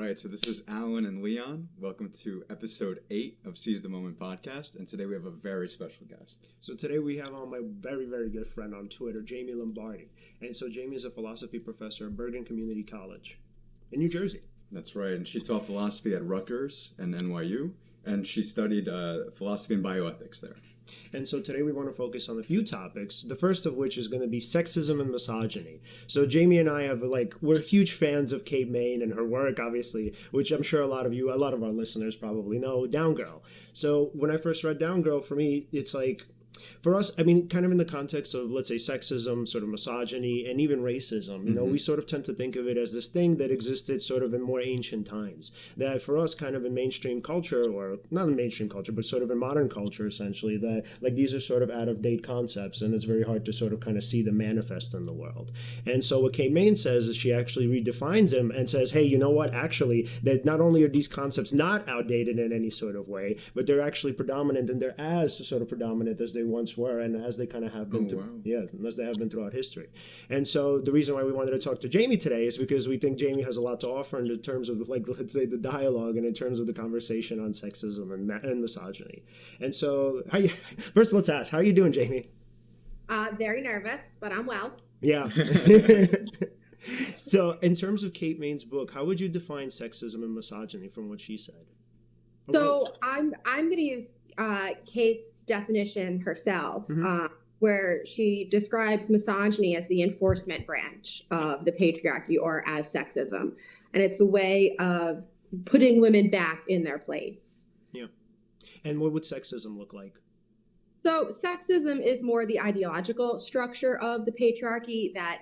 right, so this is Alan and Leon. Welcome to episode 8 of Seize the Moment podcast, and today we have a very special guest. So today we have on my very, very good friend on Twitter, Jamie Lombardi. And so Jamie is a philosophy professor at Bergen Community College in New Jersey. That's right, and she taught philosophy at Rutgers and NYU, and she studied philosophy and bioethics there. And so today we want to focus on a few topics, the first of which is going to be sexism and misogyny. So Jamie and I we're huge fans of Kate Manne and her work, obviously, which I'm sure a lot of our listeners probably know, Down Girl. So when I first read Down Girl, for me, it's like, for us, I mean, kind of in the context of, let's say, sexism, sort of misogyny, and even racism, you know, we sort of tend to think of it as this thing that existed sort of in more ancient times. That for us, kind of in mainstream culture, or not in mainstream culture, but sort of in modern culture, essentially, that like these are sort of out-of-date concepts, and it's very hard to sort of kind of see them manifest in the world. And so what Kate Manne says is she actually redefines them and says, hey, you know what, actually, that not only are these concepts not outdated in any sort of way, but they're actually predominant, and they're as sort of predominant as they once were, and as they kind of have been as they have been throughout history. And so the reason why we wanted to talk to Jamie today is because we think Jamie has a lot to offer in terms of, like, let's say, the dialogue and in terms of the conversation on sexism and misogyny. And so first let's ask, how are you doing, Jamie? Very nervous, but I'm well. Yeah. So in terms of Kate Manne's book, how would you define sexism and misogyny from what she said? So I'm going to use Kate's definition herself, where she describes misogyny as the enforcement branch of the patriarchy, or as sexism. And it's a way of putting women back in their place. Yeah. And what would sexism look like? So sexism is more the ideological structure of the patriarchy, that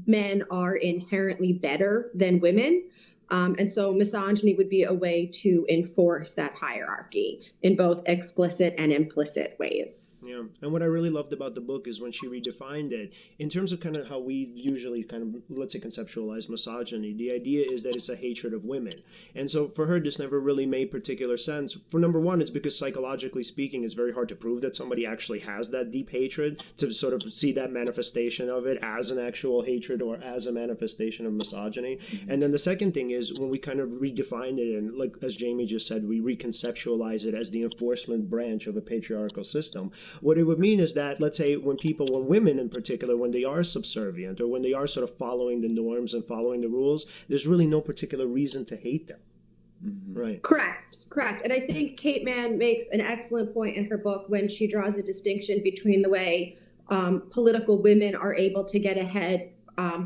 men are inherently better than women. And so misogyny would be a way to enforce that hierarchy in both explicit and implicit ways. Yeah. And what I really loved about the book is when she redefined it, in terms of kind of how we usually kind of, let's say, conceptualize misogyny, the idea is that it's a hatred of women. And so for her, this never really made particular sense. For number one, it's because psychologically speaking, it's very hard to prove that somebody actually has that deep hatred, to sort of see that manifestation of it as an actual hatred or as a manifestation of misogyny. And then the second thing is, when we kind of redefine it, and like as Jamie just said, we reconceptualize it as the enforcement branch of a patriarchal system. What it would mean is that, let's say, when women in particular, when they are subservient, or when they are sort of following the norms and following the rules, there's really no particular reason to hate them. Right. Correct. And I think Kate Manne makes an excellent point in her book when she draws a distinction between the way political women are able to get ahead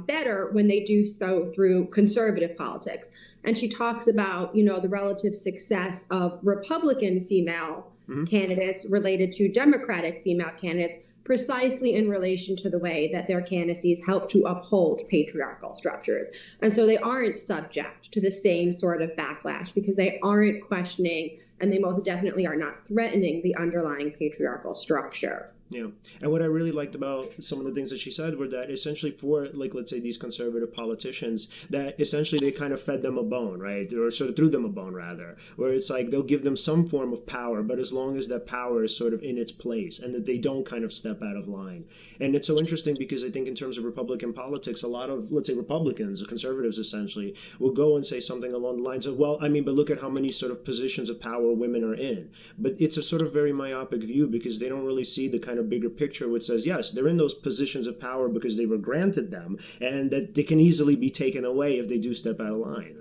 better when they do so through conservative politics. And she talks about, the relative success of Republican female candidates related to Democratic female candidates, precisely in relation to the way that their candidacies help to uphold patriarchal structures. And so they aren't subject to the same sort of backlash because they aren't questioning, and they most definitely are not threatening, the underlying patriarchal structure. Yeah. And what I really liked about some of the things that she said were that essentially for, like, let's say these conservative politicians, that essentially they kind of fed them a bone, right? Or sort of threw them a bone, rather, where it's like they'll give them some form of power, but as long as that power is sort of in its place and that they don't kind of step out of line. And it's so interesting because I think in terms of Republican politics, a lot of, let's say, Republicans, or conservatives essentially, will go and say something along the lines of, well, I mean, but look at how many sort of positions of power women are in. But it's a sort of very myopic view because they don't really see the kind of bigger picture which says, yes, they're in those positions of power because they were granted them, and that they can easily be taken away if they do step out of line.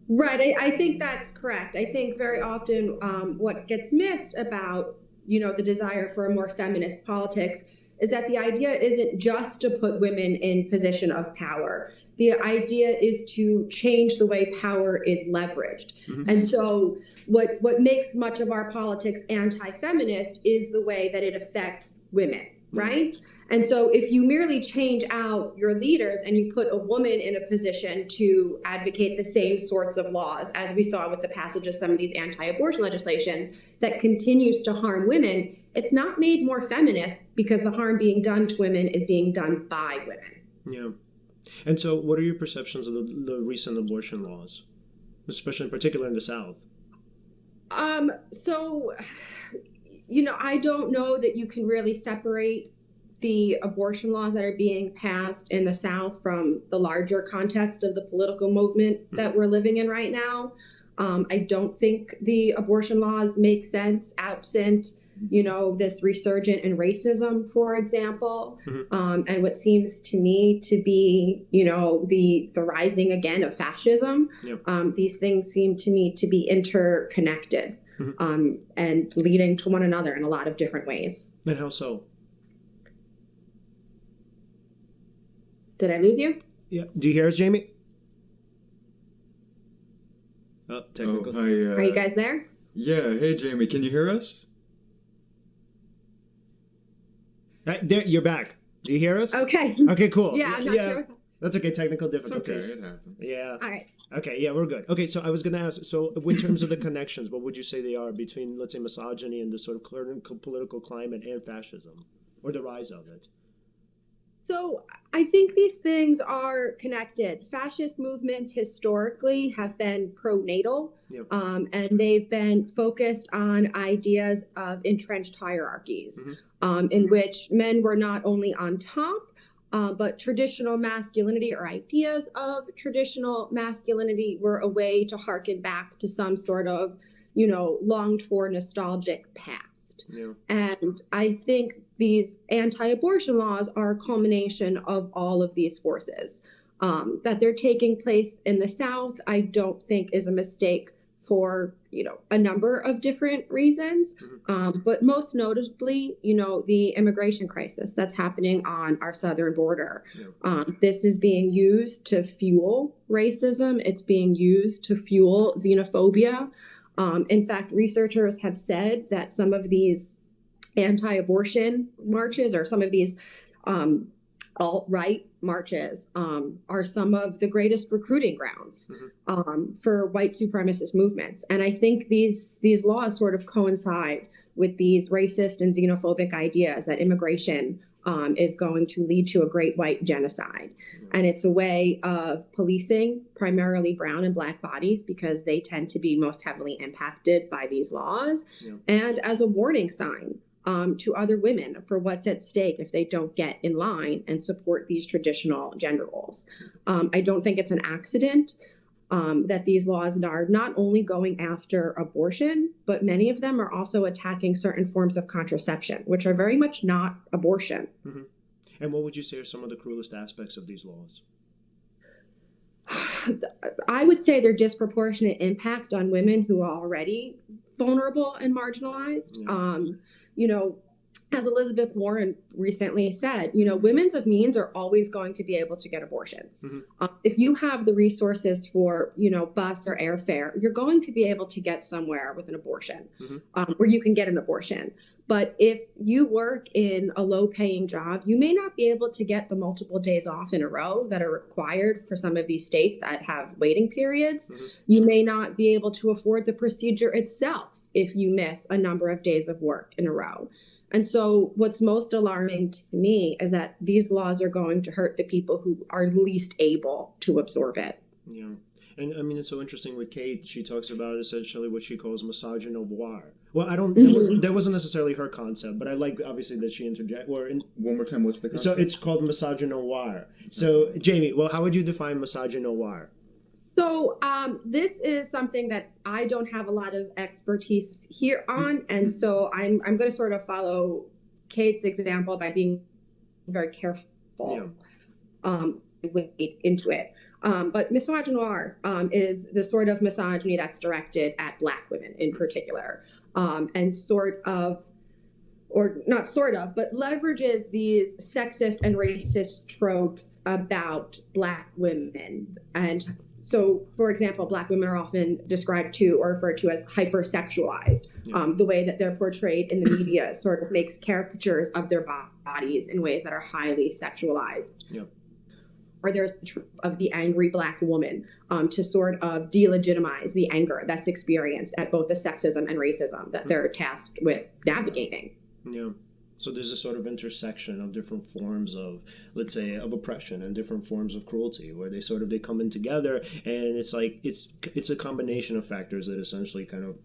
Right. I think that's correct. I think very often what gets missed about, the desire for a more feminist politics is that the idea isn't just to put women in position of power. The idea is to change the way power is leveraged. And so what makes much of our politics anti-feminist is the way that it affects women, right? And so if you merely change out your leaders and you put a woman in a position to advocate the same sorts of laws, as we saw with the passage of some of these anti-abortion legislation that continues to harm women, it's not made more feminist because the harm being done to women is being done by women. Yeah. And so what are your perceptions of the recent abortion laws, especially in particular in the South? I don't know that you can really separate the abortion laws that are being passed in the South from the larger context of the political movement that we're living in right now. I don't think the abortion laws make sense absent, this resurgent in racism, for example, and what seems to me to be, the rising again of fascism. These things seem to me to be interconnected and leading to one another in a lot of different ways. And how so? Did I lose you? Yeah. Do you hear us, Jamie? Oh, technical. Oh, hi, Are you guys there? Yeah. Hey, Jamie. Can you hear us? There, you're back. Do you hear us? Okay. Okay, cool. Yeah, I'm not sure. That's okay. Technical It's difficulties. okay. It happens. Yeah. All right. Okay, yeah, we're good. Okay, so I was going to ask, so in terms of the connections, what would you say they are between, let's say, misogyny and the sort of political climate and fascism, or the rise of it? So I think these things are connected. Fascist movements historically have been pro-natal, and they've been focused on ideas of entrenched hierarchies, in which men were not only on top, but traditional masculinity or ideas of traditional masculinity were a way to harken back to some sort of, longed for nostalgic past. And I think these anti-abortion laws are a culmination of all of these forces. That they're taking place in the South, I don't think is a mistake for, a number of different reasons. But most notably, the immigration crisis that's happening on our southern border. This is being used to fuel racism. It's being used to fuel xenophobia. In fact, researchers have said that some of these anti-abortion marches or some of these alt-right marches are some of the greatest recruiting grounds for white supremacist movements. And I think these laws sort of coincide with these racist and xenophobic ideas that immigration is going to lead to a great white genocide. And it's a way of policing primarily brown and black bodies because they tend to be most heavily impacted by these laws, and as a warning sign to other women for what's at stake if they don't get in line and support these traditional gender roles. I don't think it's an accident that these laws are not only going after abortion, but many of them are also attacking certain forms of contraception, which are very much not abortion. And what would you say are some of the cruelest aspects of these laws? I would say their disproportionate impact on women who are already vulnerable and marginalized. As Elizabeth Warren recently said, women's of means are always going to be able to get abortions. If you have the resources for, bus or airfare, you're going to be able to get somewhere with an abortion, where you can get an abortion. But if you work in a low-paying job, you may not be able to get the multiple days off in a row that are required for some of these states that have waiting periods. You may not be able to afford the procedure itself if you miss a number of days of work in a row. And so what's most alarming to me is that these laws are going to hurt the people who are least able to absorb it. Yeah. And I mean, it's so interesting with Kate. She talks about essentially what she calls misogyny noir. Well, that wasn't necessarily her concept, but I like obviously that she interjected. One more time, what's the concept? So it's called misogyny noir. So Jamie, well, how would you define misogyny noir? So this is something that I don't have a lot of expertise here on, and so I'm going to sort of follow Kate's example by being very careful into it. But misogyny noir is the sort of misogyny that's directed at Black women in particular, and sort of, or not sort of, but leverages these sexist and racist tropes about Black women. And so, for example, Black women are often described to or referred to as hypersexualized. The way that they're portrayed in the media sort of makes caricatures of their bodies in ways that are highly sexualized. Or there's the trope of the angry Black woman to sort of delegitimize the anger that's experienced at both the sexism and racism that they're tasked with navigating. So there's a sort of intersection of different forms of, let's say, of oppression and different forms of cruelty, where they come in together, and it's like it's a combination of factors that essentially kind of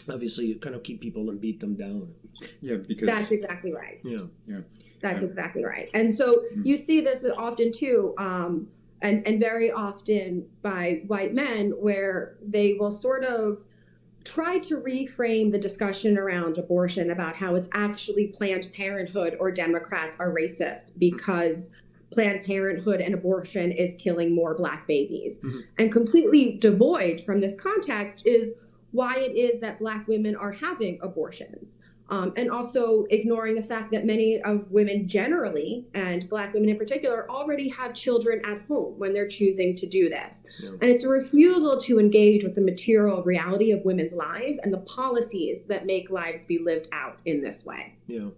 obviously kind of keep people and beat them down. Yeah, because that's exactly right. Yeah. That's exactly right. And so you see this often too, and very often by white men, where they will sort of try to reframe the discussion around abortion about how it's actually Planned Parenthood or Democrats are racist because Planned Parenthood and abortion is killing more Black babies. And completely devoid from this context is why it is that Black women are having abortions. And also ignoring the fact that many of women generally, and Black women in particular, already have children at home when they're choosing to do this. And it's a refusal to engage with the material reality of women's lives and the policies that make lives be lived out in this way. Yeah.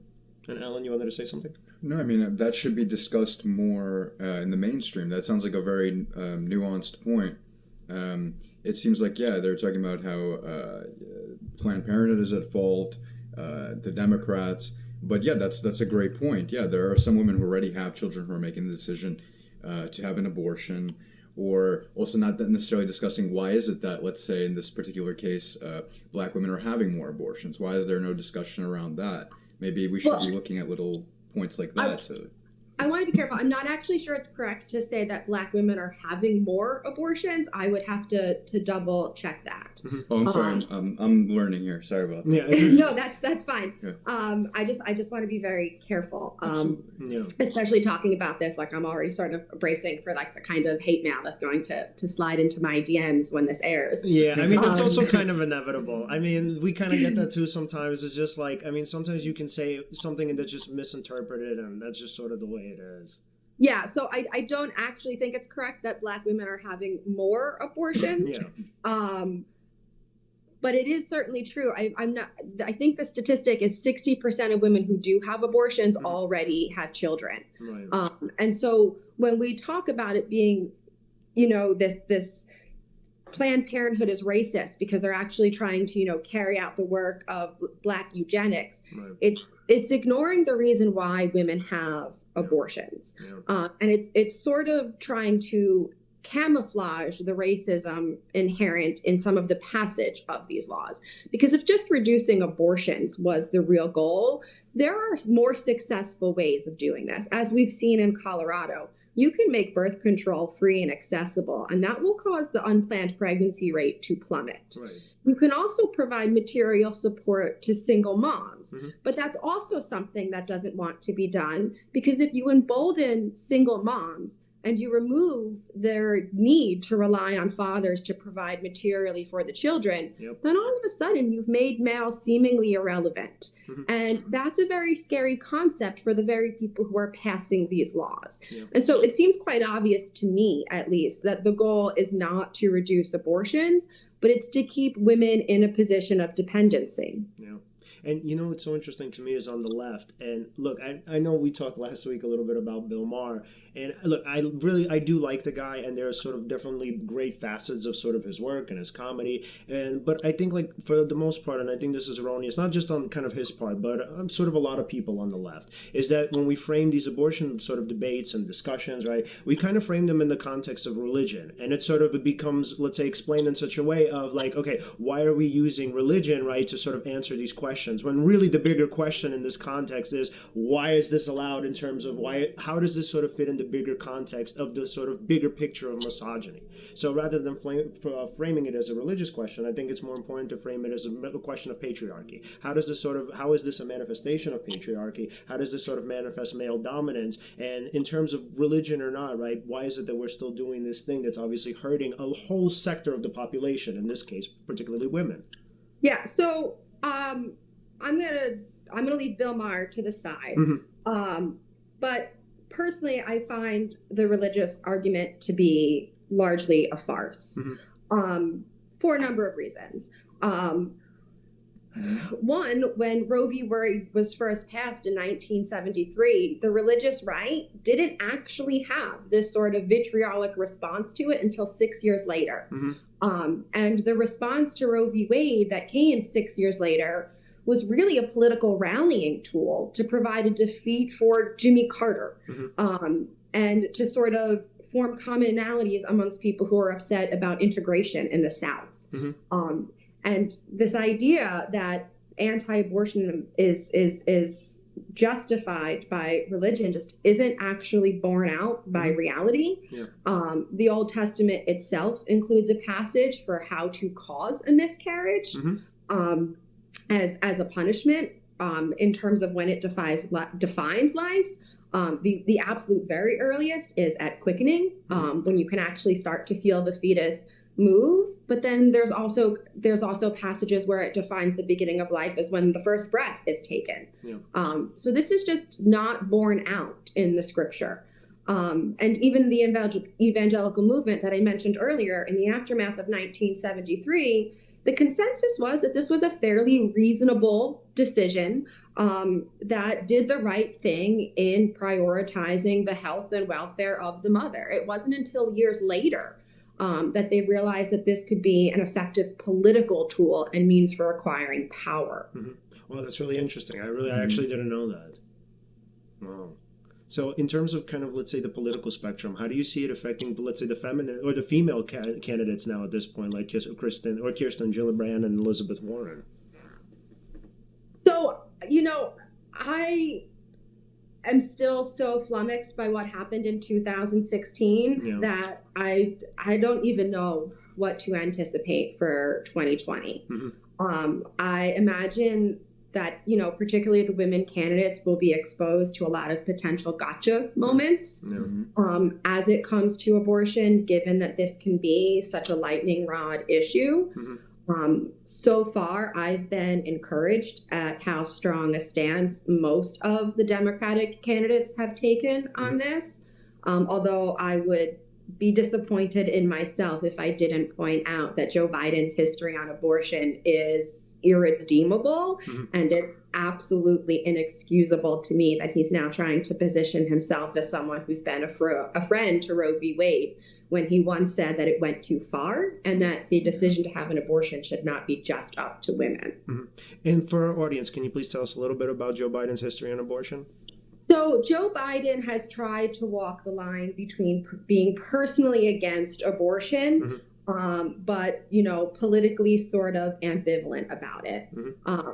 And Alen, you wanted to say something? No, I mean, that should be discussed more in the mainstream. That sounds like a very nuanced point. It seems like, they're talking about how Planned Parenthood is at fault, the Democrats. But that's a great point. Yeah, there are some women who already have children who are making the decision to have an abortion, or also not necessarily discussing why is it that, let's say in this particular case, Black women are having more abortions. Why is there no discussion around that? Maybe we should be looking at little points like that. I want to be careful. I'm not actually sure it's correct to say that Black women are having more abortions. I would have to double check that. Oh, I'm sorry. I'm learning here. Sorry about that. Yeah. No, that's fine. Yeah. I just want to be very careful. Especially talking about this, like I'm already sort of bracing for like the kind of hate mail that's going to slide into my DMs when this airs. Yeah, I mean, that's also kind of inevitable. I mean, we kind of get that too sometimes. It's just like, I mean, sometimes you can say something and that's just misinterpreted, and that's just sort of the way it is. Yeah, so I don't actually think it's correct that Black women are having more abortions. But it is certainly true. I think the statistic is 60% of women who do have abortions already have children. Right. And so when we talk about it being, this Planned Parenthood is racist because they're actually trying to, carry out the work of Black eugenics. Right. It's ignoring the reason why women have abortions. And it's sort of trying to camouflage the racism inherent in some of the passage of these laws. Because if just reducing abortions was the real goal, there are more successful ways of doing this. As we've seen in Colorado, you can make birth control free and accessible, and that will cause the unplanned pregnancy rate to plummet. Right. You can also provide material support to single moms, but that's also something that doesn't want to be done, because if you embolden single moms and you remove their need to rely on fathers to provide materially for the children, then all of a sudden you've made males seemingly irrelevant. And that's a very scary concept for the very people who are passing these laws. And so it seems quite obvious to me, at least, that the goal is not to reduce abortions, but it's to keep women in a position of dependency. And what's so interesting to me is on the left. And look, I know we talked last week a little bit about Bill Maher. And look, I do like the guy, and there's sort of definitely great facets of sort of his work and his comedy. But I think, like, for the most part, and I think this is erroneous, not just on kind of his part, but on sort of a lot of people on the left, is that when we frame these abortion sort of debates and discussions, right, we kind of frame them in the context of religion. And it becomes, let's say, explained in such a way of like, okay, why are we using religion, right, to sort of answer these questions? When really the bigger question in this context is, why is this allowed in terms of how does this sort of fit in the bigger context of the sort of bigger picture of misogyny? So rather than framing it as a religious question, I think it's more important to frame it as a question of patriarchy. How is this a manifestation of patriarchy? How does this sort of manifest male dominance? And in terms of religion or not, right, why is it that we're still doing this thing that's obviously hurting a whole sector of the population, in this case, particularly women? Yeah, so I'm gonna leave Bill Maher to the side. But personally, I find the religious argument to be largely a farce for a number of reasons. One, when Roe v. Wade was first passed in 1973, the religious right didn't actually have this sort of vitriolic response to it until 6 years later. And the response to Roe v. Wade that came 6 years later was really a political rallying tool to provide a defeat for Jimmy Carter, and to sort of form commonalities amongst people who are upset about integration in the South. And this idea that anti-abortion is justified by religion just isn't actually borne out by reality. Yeah. The Old Testament itself includes a passage for how to cause a miscarriage as a punishment in terms of when it defines life. The absolute very earliest is at quickening, when you can actually start to feel the fetus move. But then there's also passages where it defines the beginning of life as when the first breath is taken. Yeah. So this is just not borne out in the scripture. And even the evangelical movement that I mentioned earlier, in the aftermath of 1973, the consensus was that this was a fairly reasonable decision that did the right thing in prioritizing the health and welfare of the mother. It wasn't until years later that they realized that this could be an effective political tool and means for acquiring power. Well, that's really interesting. I actually didn't know that. Wow. So in terms of kind of, let's say, the political spectrum, how do you see it affecting, let's say, the feminine or the female candidates now at this point, like Kirsten Gillibrand and Elizabeth Warren? So, I am still so flummoxed by what happened in 2016 that I don't even know what to anticipate for 2020. I imagine that, particularly the women candidates will be exposed to a lot of potential gotcha moments as it comes to abortion, given that this can be such a lightning rod issue. So far, I've been encouraged at how strong a stance most of the Democratic candidates have taken on this, although I would be disappointed in myself if I didn't point out that Joe Biden's history on abortion is irredeemable, and it's absolutely inexcusable to me that he's now trying to position himself as someone who's been a friend to Roe v. Wade, when he once said that it went too far and that the decision to have an abortion should not be just up to women. And for our audience, can you please tell us a little bit about Joe Biden's history on abortion? So Joe Biden has tried to walk the line between being personally against abortion, but, politically sort of ambivalent about it.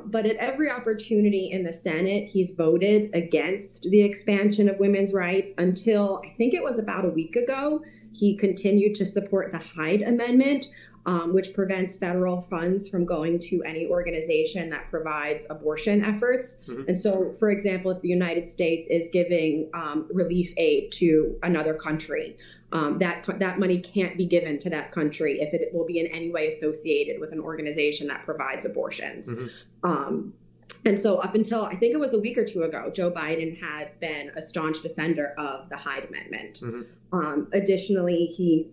But at every opportunity in the Senate, he's voted against the expansion of women's rights until I think it was about a week ago. He continued to support the Hyde Amendment, which prevents federal funds from going to any organization that provides abortion efforts. And so, for example, if the United States is giving relief aid to another country, that money can't be given to that country if it will be in any way associated with an organization that provides abortions. And so up until, I think it was a week or two ago, Joe Biden had been a staunch defender of the Hyde Amendment. Additionally, he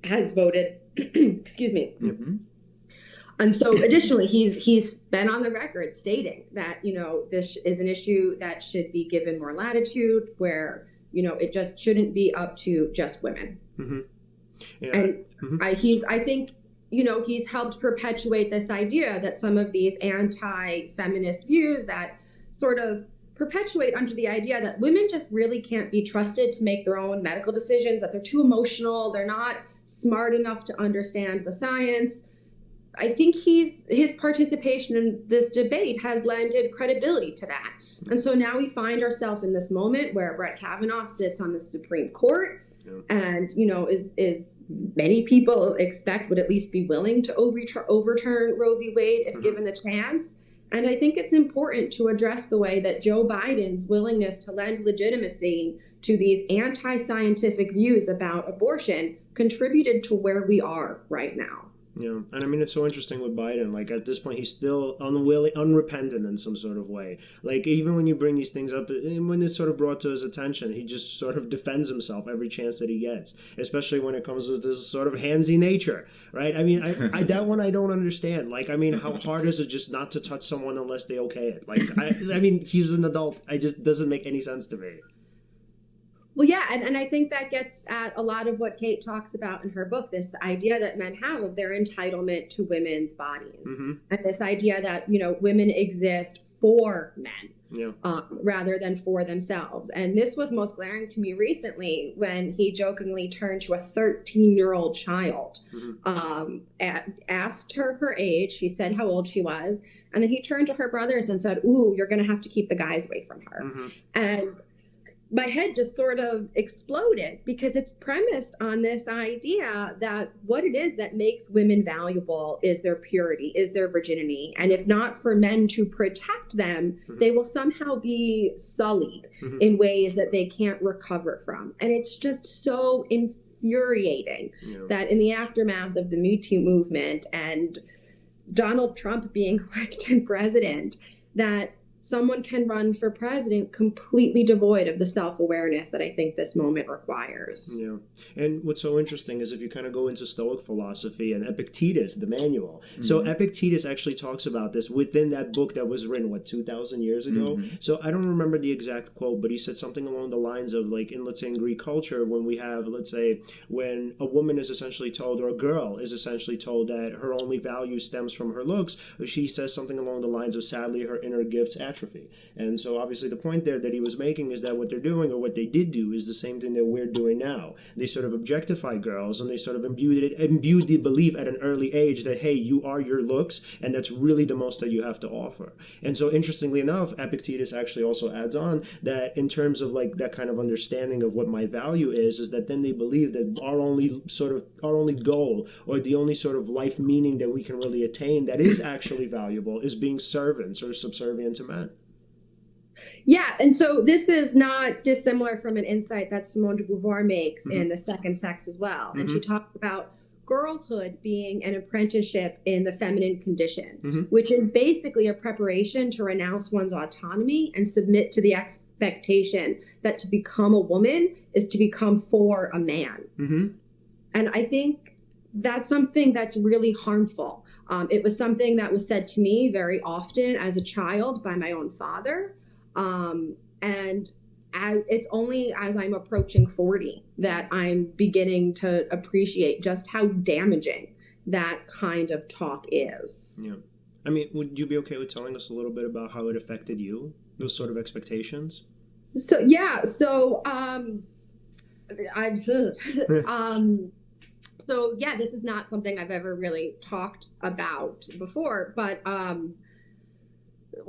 has voted, excuse me. And so additionally, he's been on the record stating that, this is an issue that should be given more latitude, where, it just shouldn't be up to just women. And I think he's helped perpetuate this idea that some of these anti-feminist views that sort of perpetuate under the idea that women just really can't be trusted to make their own medical decisions, that they're too emotional, they're not smart enough to understand the science. I think his participation in this debate has lended credibility to that. And so now we find ourselves in this moment where Brett Kavanaugh sits on the Supreme Court and, is many people expect would at least be willing to overturn Roe v. Wade if given the chance. And I think it's important to address the way that Joe Biden's willingness to lend legitimacy to these anti-scientific views about abortion contributed to where we are right now. Yeah, and I mean, it's so interesting with Biden. Like, at this point, he's still unrepentant in some sort of way. Like, even when you bring these things up, when it's sort of brought to his attention, he just sort of defends himself every chance that he gets, especially when it comes with this sort of handsy nature, right? I mean, I that one I don't understand. Like, I mean, how hard is it just not to touch someone unless they okay it? Like, I mean, he's an adult. It just doesn't make any sense to me. Well, yeah, and I think that gets at a lot of what Kate talks about in her book, this idea that men have of their entitlement to women's bodies. And this idea that, women exist for men. rather than for themselves. And this was most glaring to me recently when he jokingly turned to a 13-year-old child, asked her age. She said how old she was. And then he turned to her brothers and said, "Ooh, you're going to have to keep the guys away from her." And my head just sort of exploded because it's premised on this idea that what it is that makes women valuable is their purity, is their virginity. And if not for men to protect them, they will somehow be sullied in ways that they can't recover from. And it's just so infuriating that in the aftermath of the Me Too movement and Donald Trump being elected president, that someone can run for president completely devoid of the self-awareness that I think this moment requires. Yeah. And what's so interesting is if you kind of go into Stoic philosophy and Epictetus, the manual. So Epictetus actually talks about this within that book that was written, 2,000 years ago? So I don't remember the exact quote, but he said something along the lines of, like, let's say in Greek culture, when we have, let's say, when a woman is essentially told, or a girl is essentially told that her only value stems from her looks, she says something along the lines of, sadly, her inner gifts atrophy. And so obviously the point there that he was making is that what they're doing, or what they did do, is the same thing that we're doing now. They sort of objectify girls, and they sort of imbued the belief at an early age that, hey, you are your looks, and that's really the most that you have to offer. And so interestingly enough, Epictetus actually also adds on that in terms of like that kind of understanding of what my value is that then they believe that our only goal, or the only sort of life meaning that we can really attain that is actually valuable, is being servants or subservient to men. Yeah, and so this is not dissimilar from an insight that Simone de Beauvoir makes in The Second Sex as well. And she talks about girlhood being an apprenticeship in the feminine condition, which is basically a preparation to renounce one's autonomy and submit to the expectation that to become a woman is to become for a man. And I think that's something that's really harmful. It was something that was said to me very often as a child by my own father. And it's only as I'm approaching 40 that I'm beginning to appreciate just how damaging that kind of talk is. Yeah. I mean, would you be okay with telling us a little bit about how it affected you, those sort of expectations? So, yeah. So, so yeah, this is not something I've ever really talked about before, but,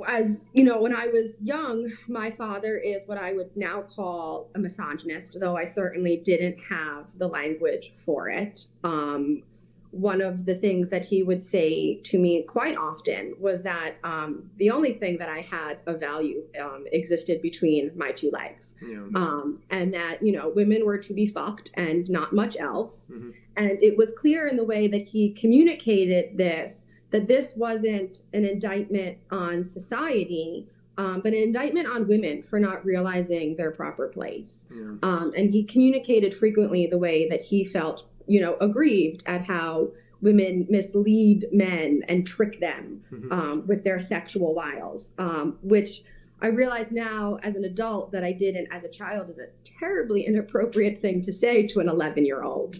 as you know, when I was young, my father is what I would now call a misogynist, though I certainly didn't have the language for it. One of the things that he would say to me quite often was that the only thing that I had of value existed between my two legs. And that, women were to be fucked and not much else. And it was clear in the way that he communicated this, that this wasn't an indictment on society, but an indictment on women for not realizing their proper place. And he communicated frequently the way that he felt, aggrieved at how women mislead men and trick them with their sexual wiles, which I realize now as an adult that I didn't as a child is a terribly inappropriate thing to say to an 11-year-old.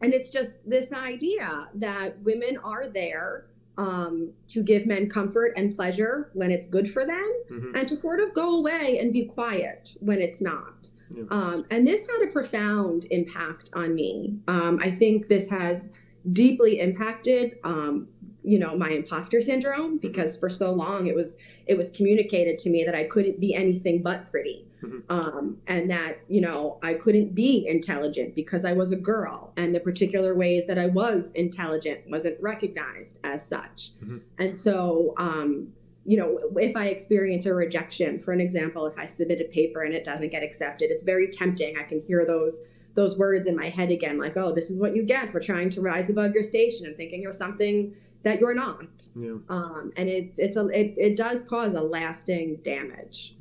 And it's just this idea that women are there to give men comfort and pleasure when it's good for them, and to sort of go away and be quiet when it's not. And this had a profound impact on me. I think this has deeply impacted, my imposter syndrome, because for so long it was communicated to me that I couldn't be anything but pretty. And that, I couldn't be intelligent because I was a girl, and the particular ways that I was intelligent wasn't recognized as such. And so, if I experience a rejection, for an example, if I submit a paper and it doesn't get accepted, it's very tempting. I can hear those words in my head again, like, oh, this is what you get for trying to rise above your station and thinking you're something that you're not. And it does cause a lasting damage.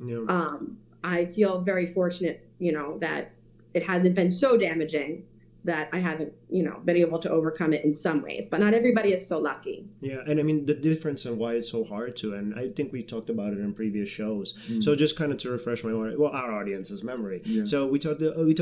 I feel very fortunate, that it hasn't been so damaging that I haven't, been able to overcome it in some ways, but not everybody is so lucky. Yeah, and I mean the difference and why it's so hard to, and I think we talked about it in previous shows. So just kind of to refresh our audience's memory. Yeah. So we talk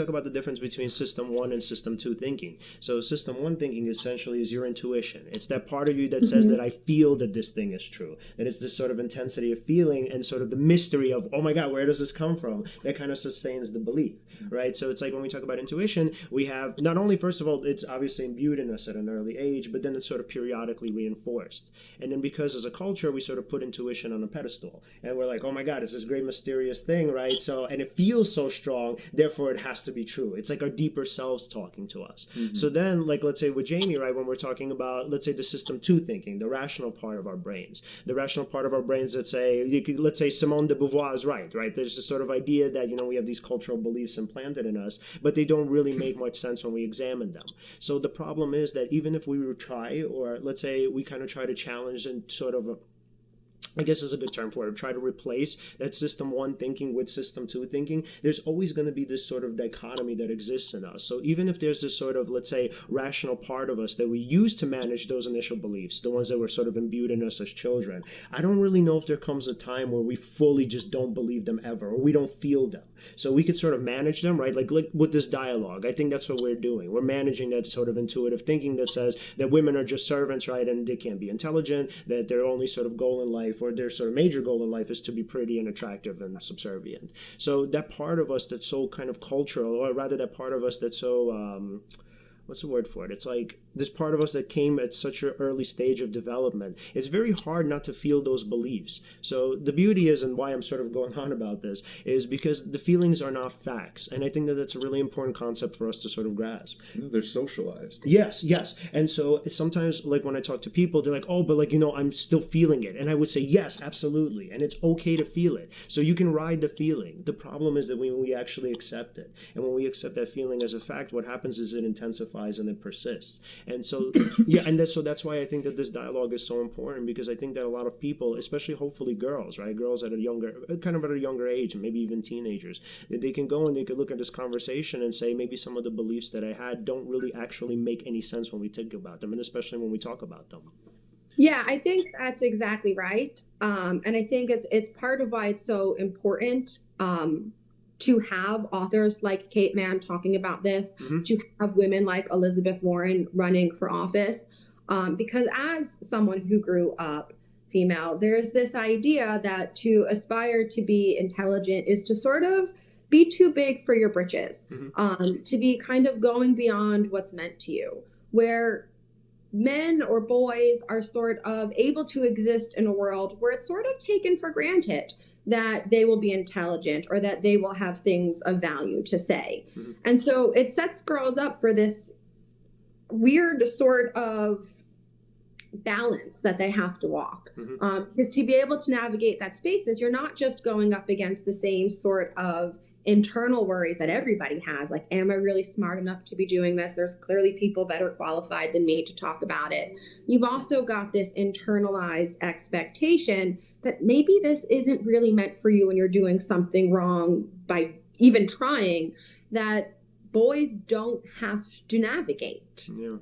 about the difference between system 1 and system 2 thinking. So system 1 thinking essentially is your intuition. It's that part of you that says that I feel that this thing is true. That it's this sort of intensity of feeling and sort of the mystery of, oh my God, where does this come from? That kind of sustains the belief, right? So it's like when we talk about intuition, we have not only, first of all, it's obviously imbued in us at an early age, but then it's sort of periodically reinforced. And then because as a culture, we sort of put intuition on a pedestal. And we're like, oh my God, it's this great mysterious thing, right? So, and it feels so strong, therefore it has to be true. It's like our deeper selves talking to us. So then, like, let's say with Jamie, right, when we're talking about, let's say the system 2 thinking, the rational part of our brains, let's say Simone de Beauvoir is right? There's this sort of idea that, we have these cultural beliefs implanted in us, but they don't really make much sense when we examine them. So the problem is that even if we would try, or let's say we kind of try to challenge and sort of I guess is a good term for it, try to replace that system 1 thinking with system 2 thinking, there's always going to be this sort of dichotomy that exists in us. So even if there's this sort of, let's say, rational part of us that we use to manage those initial beliefs, the ones that were sort of imbued in us as children, I don't really know if there comes a time where we fully just don't believe them ever, or we don't feel them. So we could sort of manage them, right? Like with this dialogue, I think that's what we're doing. We're managing that sort of intuitive thinking that says that women are just servants, right? And they can't be intelligent, that their only sort of goal in life, or their sort of major goal in life, is to be pretty and attractive and subservient. So that part of us that's so kind of cultural, or rather that part of us that's so, what's the word for it? It's like this part of us that came at such an early stage of development. It's very hard not to feel those beliefs. So the beauty is, and why I'm sort of going on about this, is because the feelings are not facts. And I think that that's a really important concept for us to sort of grasp. They're socialized. Yes. And so sometimes, like when I talk to people, they're like, oh, but like, I'm still feeling it. And I would say, yes, absolutely. And it's okay to feel it. So you can ride the feeling. The problem is that when we actually accept it, and when we accept that feeling as a fact, what happens is it intensifies and it persists. And so, so that's why I think that this dialogue is so important, because I think that a lot of people, especially hopefully girls, right? Girls at a younger age, and maybe even teenagers, they can go and they can look at this conversation and say, maybe some of the beliefs that I had don't really actually make any sense when we think about them, and especially when we talk about them. Yeah, I think that's exactly right. And I think it's part of why it's so important to have authors like Kate Manne talking about this, to have women like Elizabeth Warren running for office. Because as someone who grew up female, there's this idea that to aspire to be intelligent is to sort of be too big for your britches, to be kind of going beyond what's meant to you, where men or boys are sort of able to exist in a world where it's sort of taken for granted that they will be intelligent or that they will have things of value to say. And so it sets girls up for this weird sort of balance that they have to walk. Because to be able to navigate that space is you're not just going up against the same sort of internal worries that everybody has, like, am I really smart enough to be doing this? There's clearly people better qualified than me to talk about it. You've also got this internalized expectation that maybe this isn't really meant for you and you're doing something wrong by even trying, that boys don't have to navigate. Yeah.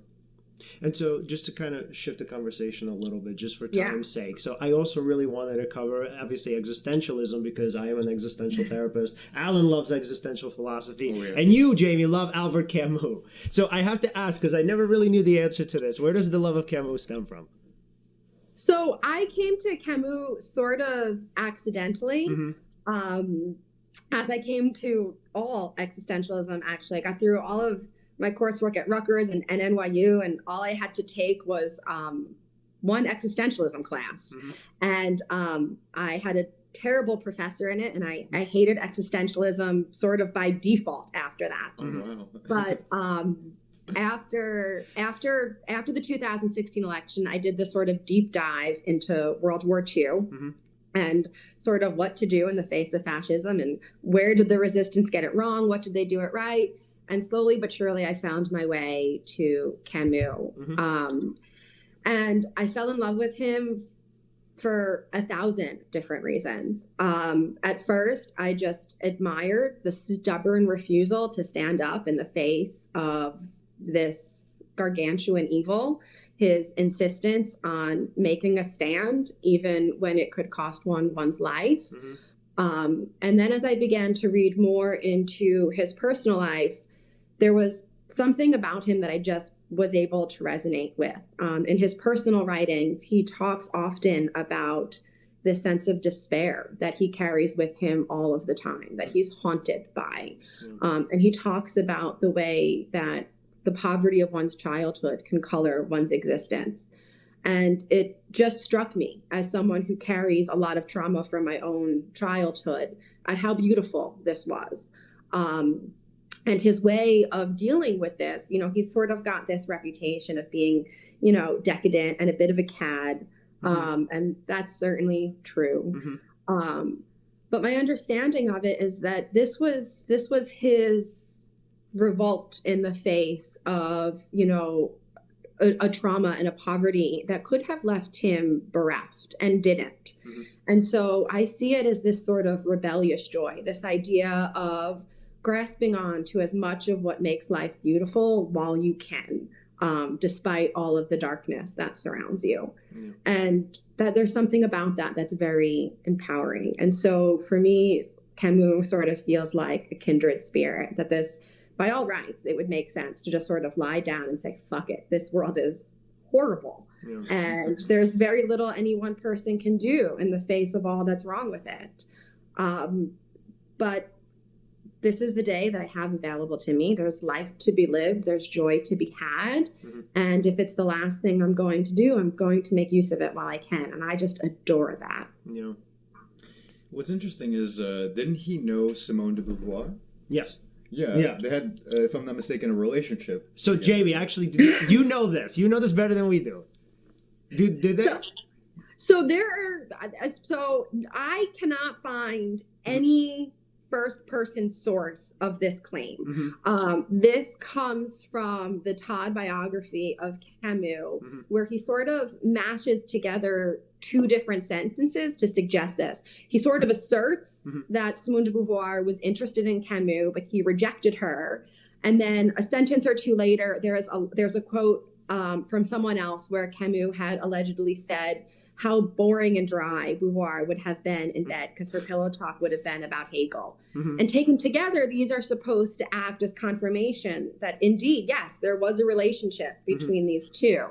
And so just to kind of shift the conversation a little bit, just for time's sake. So I also really wanted to cover, obviously, existentialism, because I am an existential therapist. Alen loves existential philosophy. Oh, yeah. And you, Jamie, love Albert Camus. So I have to ask, because I never really knew the answer to this, where does the love of Camus stem from? So I came to Camus sort of accidentally, as I came to all existentialism, actually. I got through all of my coursework at Rutgers and NYU, and all I had to take was one existentialism class. And I had a terrible professor in it, and I hated existentialism sort of by default after that. Oh, wow. But after the 2016 election, I did this sort of deep dive into World War II. And sort of what to do in the face of fascism, and where did the resistance get it wrong? What did they do it right? And slowly but surely, I found my way to Camus. And I fell in love with him for 1,000 different reasons. At first, I just admired the stubborn refusal to stand up in the face of this gargantuan evil, his insistence on making a stand, even when it could cost one's life. And then as I began to read more into his personal life, there was something about him that I just was able to resonate with. In his personal writings, he talks often about this sense of despair that he carries with him all of the time, that he's haunted by. And he talks about the way that the poverty of one's childhood can color one's existence. And it just struck me, as someone who carries a lot of trauma from my own childhood, at how beautiful this was. And his way of dealing with this, he's sort of got this reputation of being, decadent and a bit of a cad. And that's certainly true. But my understanding of it is that this was his revolt in the face of, a trauma and a poverty that could have left him bereft and didn't. And so I see it as this sort of rebellious joy, this idea of grasping on to as much of what makes life beautiful while you can, despite all of the darkness that surrounds you. And that there's something about that that's very empowering. And so for me, Camus sort of feels like a kindred spirit, that this, by all rights, it would make sense to just sort of lie down and say, fuck it, this world is horrible. And there's very little any one person can do in the face of all that's wrong with it. But this is the day that I have available to me. There's life to be lived. There's joy to be had. And if it's the last thing I'm going to do, I'm going to make use of it while I can. And I just adore that. What's interesting is, didn't he know Simone de Beauvoir? Yes. Yeah. They had, if I'm not mistaken, a relationship. So, Jamie, actually, you know this. You know this better than we do. Did they? So I cannot find any first-person source of this claim. This comes from the Todd biography of Camus, where he sort of mashes together two different sentences to suggest this. He sort of asserts that Simone de Beauvoir was interested in Camus, but he rejected her. And then a sentence or two later, there's a quote from someone else where Camus had allegedly said how boring and dry Beauvoir would have been in bed because her pillow talk would have been about Hegel. And taken together, these are supposed to act as confirmation that indeed, yes, there was a relationship between these two.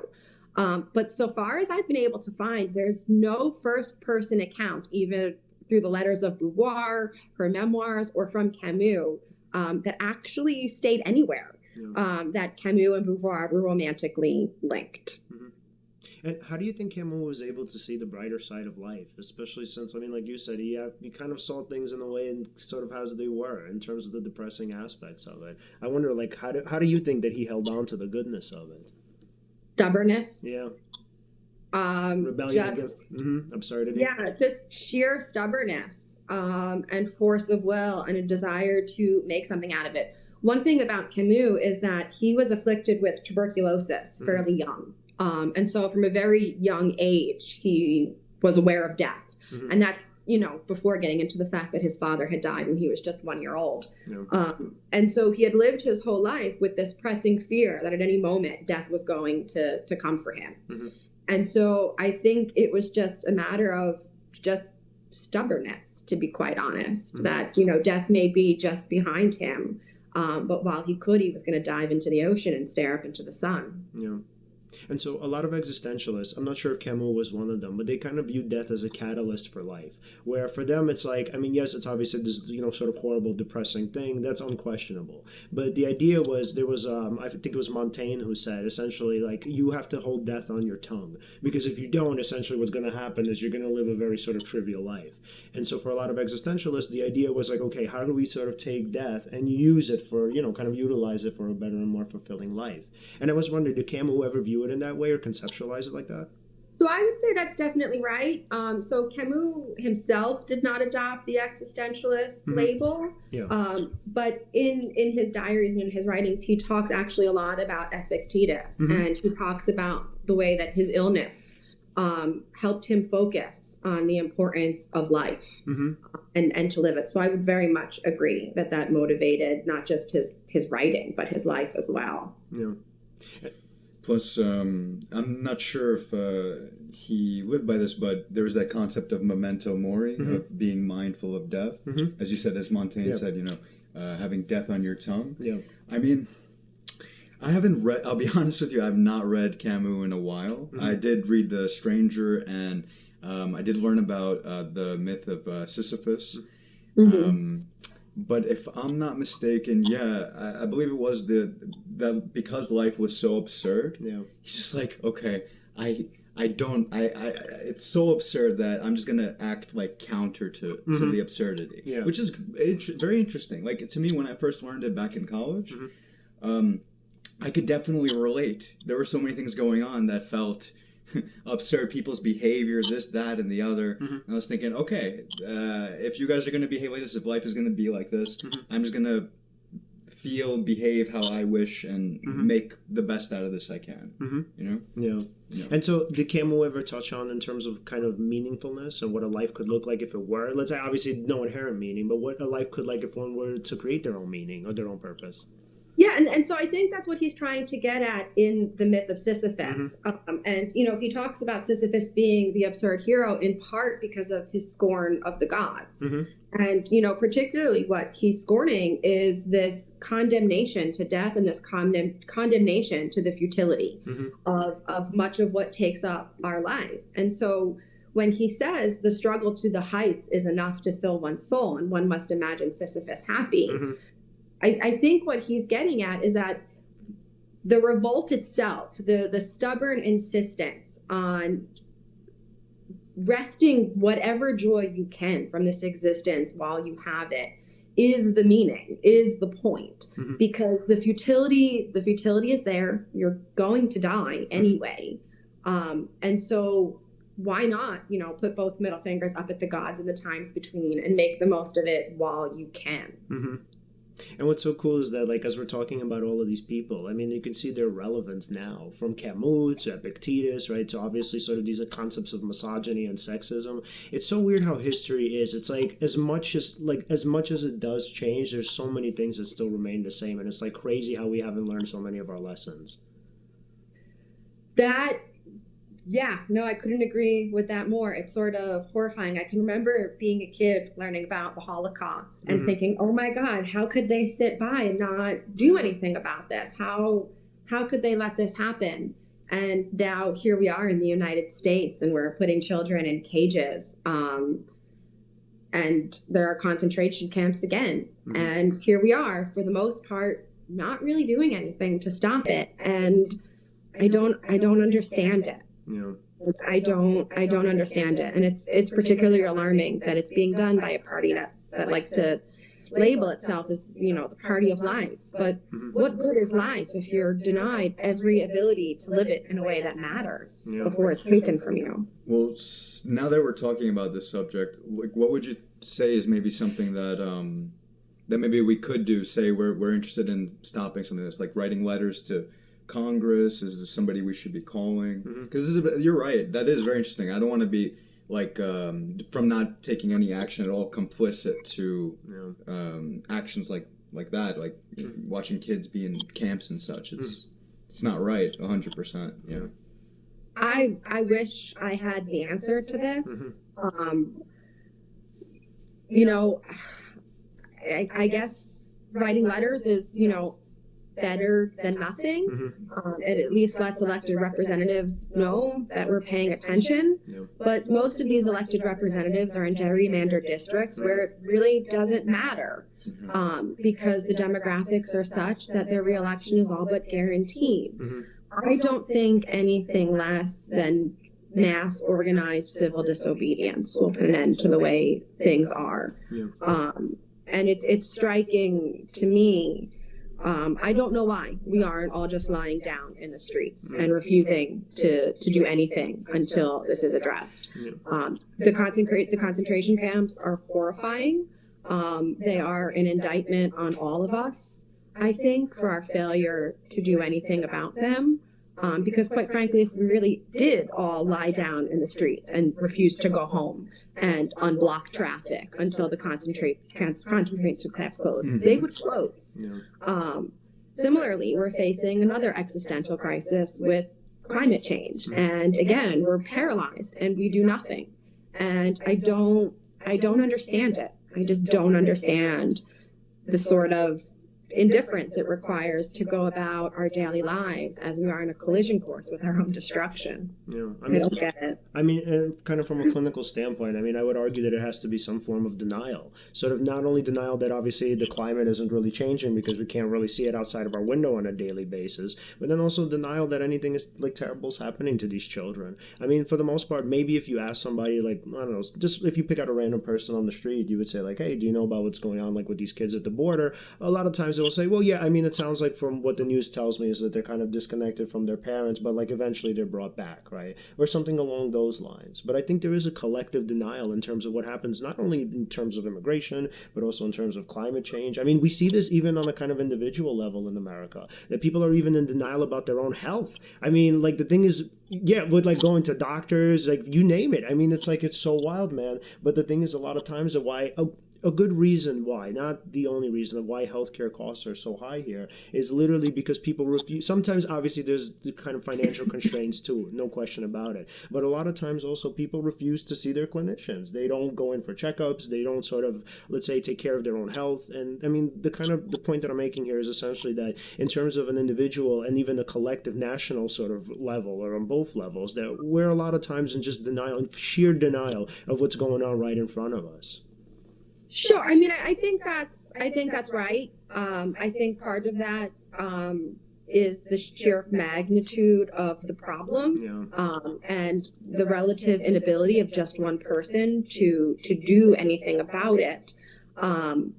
But so far as I've been able to find, there's no first-person account, even through the letters of Beauvoir, her memoirs, or from Camus, that actually stayed anywhere, that Camus and Beauvoir were romantically linked. And how do you think Camus was able to see the brighter side of life, especially since, like you said, he kind of saw things in the way and sort of as they were in terms of the depressing aspects of it? I wonder, how do you think that he held on to the goodness of it? Stubbornness. Yeah. Rebellion against absurdity. Yeah, just sheer stubbornness and force of will and a desire to make something out of it. One thing about Camus is that he was afflicted with tuberculosis fairly young. And so from a very young age, he was aware of death. And that's, before getting into the fact that his father had died when he was just 1 year old. And so he had lived his whole life with this pressing fear that at any moment death was going to come for him. And so I think it was just a matter of just stubbornness, to be quite honest, that, death may be just behind him. But while he could, he was going to dive into the ocean and stare up into the sun. And so a lot of existentialists, I'm not sure if Camus was one of them, but they kind of view death as a catalyst for life, where for them it's like, yes, it's obviously this, sort of horrible, depressing thing. That's unquestionable. But the idea was, there was, I think it was Montaigne who said, essentially, you have to hold death on your tongue, because if you don't, essentially what's going to happen is you're going to live a very sort of trivial life. And so for a lot of existentialists, the idea was okay, how do we sort of take death and use it for, kind of utilize it for a better and more fulfilling life? And I was wondering, did Camus ever view it in that way or conceptualize it like that? So I would say that's definitely right. So Camus himself did not adopt the existentialist label. But in his diaries and in his writings, he talks actually a lot about Epictetus. And he talks about the way that his illness helped him focus on the importance of life and to live it. So I would very much agree that motivated not just his writing, but his life as well. Yeah. Plus, I'm not sure if he lived by this, but there was that concept of memento mori, of being mindful of death. As you said, as Montaigne said, having death on your tongue. Yeah. I mean, I haven't read, I'll be honest with you, I have not read Camus in a while. I did read The Stranger, and I did learn about the myth of Sisyphus. But if I'm not mistaken, I believe it was that because life was so absurd, he's just like, okay, it's so absurd that I'm just gonna act like counter to the absurdity, which is very interesting. Like, to me, when I first learned it back in college, I could definitely relate. There were so many things going on that felt absurd, people's behavior, this, that, and the other. And I was thinking, okay, if you guys are going to behave like this, if life is going to be like this, I'm just going to behave how I wish and make the best out of this I can. Yeah. And so did Camus ever touch on in terms of kind of meaningfulness and what a life could look like if it were, let's say, obviously no inherent meaning, but what a life could like if one were to create their own meaning or their own purpose? Yeah, and so I think that's what he's trying to get at in the myth of Sisyphus. And, he talks about Sisyphus being the absurd hero in part because of his scorn of the gods. And, particularly what he's scorning is this condemnation to death and this condemnation to the futility of much of what takes up our life. And so when he says the struggle to the heights is enough to fill one's soul and one must imagine Sisyphus happy, I think what he's getting at is that the revolt itself, the stubborn insistence on wresting whatever joy you can from this existence while you have it, is the meaning, is the point. Because the futility is there. You're going to die anyway. And so why not, put both middle fingers up at the gods in the times between and make the most of it while you can. And what's so cool is that, like, as we're talking about all of these people, I mean, you can see their relevance now, from Camus to Epictetus, right, to obviously sort of these concepts of misogyny and sexism. It's so weird how history is. It's like as much as it does change, there's so many things that still remain the same, and it's like crazy how we haven't learned so many of our lessons. I couldn't agree with that more. It's sort of horrifying. I can remember being a kid learning about the Holocaust and thinking, oh my God, how could they sit by and not do anything about this? How could they let this happen? And now here we are in the United States and we're putting children in cages. And there are concentration camps again. And here we are, for the most part, not really doing anything to stop it. And I don't understand it. I don't understand it, and it's particularly alarming that it's being done by a party that likes to label itself as the party of life. But what good is life if you're denied every ability to live it in a way that matters before it's taken from you? Well, now that we're talking about this subject, like, what would you say is maybe something that that maybe we could do? Say we're interested in stopping something that's like writing letters to Congress. Is there somebody we should be calling? Because you're right, that is very interesting. I don't want to be like from not taking any action at all complicit to actions like that, like watching kids be in camps and such. It's not right. 100%. I wish I had the answer to this. I guess writing letters is better than nothing. It at least lets elected representatives know that we're paying attention. But most of these elected representatives are in gerrymandered districts where it really doesn't matter because the demographics are such that their reelection is all but guaranteed. I don't think anything less than mass organized civil disobedience will put an end to the way things are. And it's striking to me. I don't know why we aren't all just lying down in the streets and refusing to do anything until this is addressed. The concentration camps are horrifying. They are an indictment on all of us, I think, for our failure to do anything about them. Because quite frankly, if we really did all lie down in the streets and refuse to go home and unblock traffic until the concentration camps closed, they would close. Similarly, we're facing another existential crisis with climate change. And again, we're paralyzed and we do nothing. And I don't understand it. I just don't understand the sort of indifference it requires to go about our daily lives as we are in a collision course with our own destruction. Yeah, I don't get it. I mean, and kind of from a clinical standpoint, I mean, I would argue that it has to be some form of denial. Sort of not only denial that obviously the climate isn't really changing because we can't really see it outside of our window on a daily basis, but then also denial that anything is like terrible is happening to these children. I mean, for the most part, maybe if you ask somebody, like, I don't know, just if you pick out a random person on the street, you would say like, hey, do you know about what's going on like with these kids at the border? A lot of times they will say, well, yeah, I mean, it sounds like from what the news tells me is that they're kind of disconnected from their parents, but like eventually they're brought back, right? Or something along those lines. But I think there is a collective denial in terms of what happens, not only in terms of immigration, but also in terms of climate change. I mean, we see this even on a kind of individual level in America, that people are even in denial about their own health. I mean, like the thing is, yeah, with like going to doctors, like you name it. I mean, it's like, it's so wild, man. But the thing is, a lot of times why a good reason why, not the only reason of why healthcare costs are so high here, is literally because people refuse. Sometimes, obviously, there's the kind of financial constraints too, no question about it. But a lot of times also people refuse to see their clinicians. They don't go in for checkups. They don't sort of, let's say, take care of their own health. And I mean, the point that I'm making here is essentially that in terms of an individual and even a collective national sort of level, or on both levels, that we're a lot of times in just denial, sheer denial of what's going on right in front of us. Sure. I mean, I think that's right. I think part of that is the sheer magnitude of the problem, and the relative inability of just one person to do anything about it. And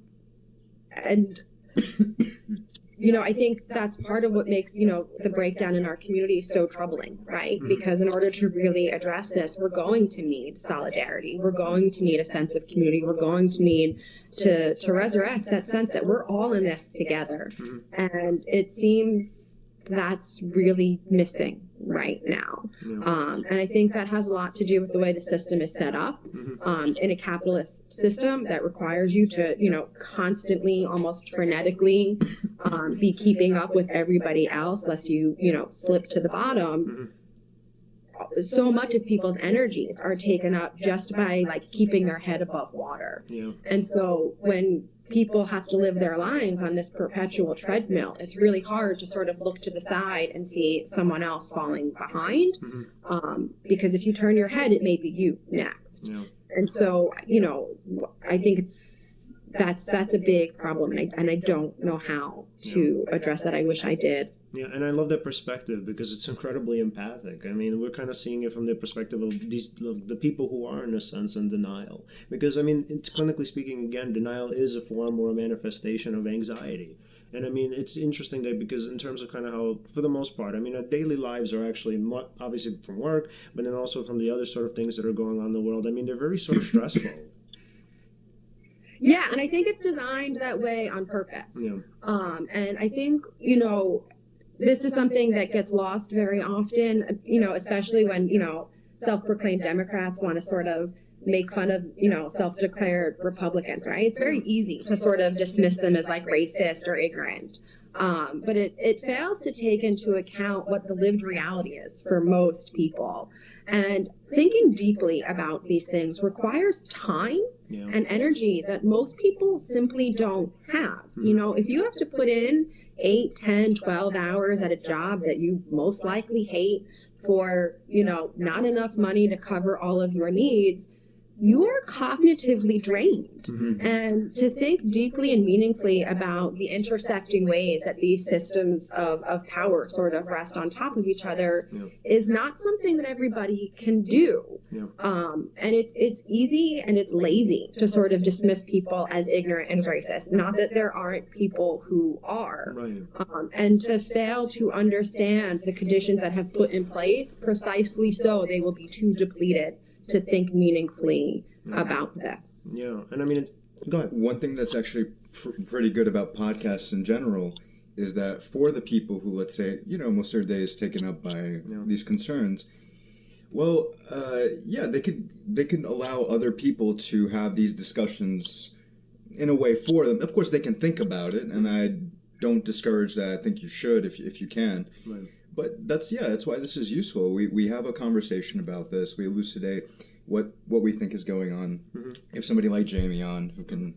I think that's part of what makes, the breakdown in our community so troubling, right? Because in order to really address this, we're going to need solidarity. We're going to need a sense of community. We're going to need to resurrect that sense that we're all in this together. And it seems that's really missing right now. And I think that has a lot to do with the way the system is set up, in a capitalist system that requires you to, constantly, almost frenetically, be keeping up with everybody else, lest you, slip to the bottom. So much of people's energies are taken up just by like keeping their head above water. And so when people have to live their lives on this perpetual treadmill, it's really hard to sort of look to the side and see someone else falling behind, because if you turn your head, it may be you next. And so, I think that's a big problem, and I don't know how to address that. I wish I did. Yeah, and I love that perspective because it's incredibly empathic. I mean, we're kind of seeing it from the perspective of the people who are, in a sense, in denial. Because, I mean, clinically speaking, again, denial is a form or a manifestation of anxiety. And, I mean, it's interesting that because in terms of kind of how, for the most part, I mean, our daily lives are actually, obviously from work, but then also from the other sort of things that are going on in the world. I mean, they're very sort of stressful. Yeah, and I think it's designed that way on purpose. And I think, this is something that gets lost very often, especially when, self-proclaimed Democrats want to sort of make fun of, self-declared Republicans, right? It's very easy to sort of dismiss them as like racist or ignorant. But it fails to take into account what the lived reality is for most people. And thinking deeply about these things requires time and energy that most people simply don't have. If you have to put in 8, 10, 12 hours at a job that you most likely hate for, not enough money to cover all of your needs, you are cognitively drained. And to think deeply and meaningfully about the intersecting ways that these systems of power sort of rest on top of each other is not something that everybody can do. And it's easy and it's lazy to sort of dismiss people as ignorant and racist. Not that there aren't people who are. And to fail to understand the conditions that have put in place, precisely so they will be too depleted to think meaningfully about this. And I mean, go ahead. One thing that's actually pretty good about podcasts in general is that for the people who, let's say, most of their day is taken up by these concerns, well, they could allow other people to have these discussions in a way for them. Of course, they can think about it, and I don't discourage that. I think you should if you can. Right. But that's why this is useful. We have a conversation about this. We elucidate what we think is going on. Mm-hmm. If somebody like Jamie on who can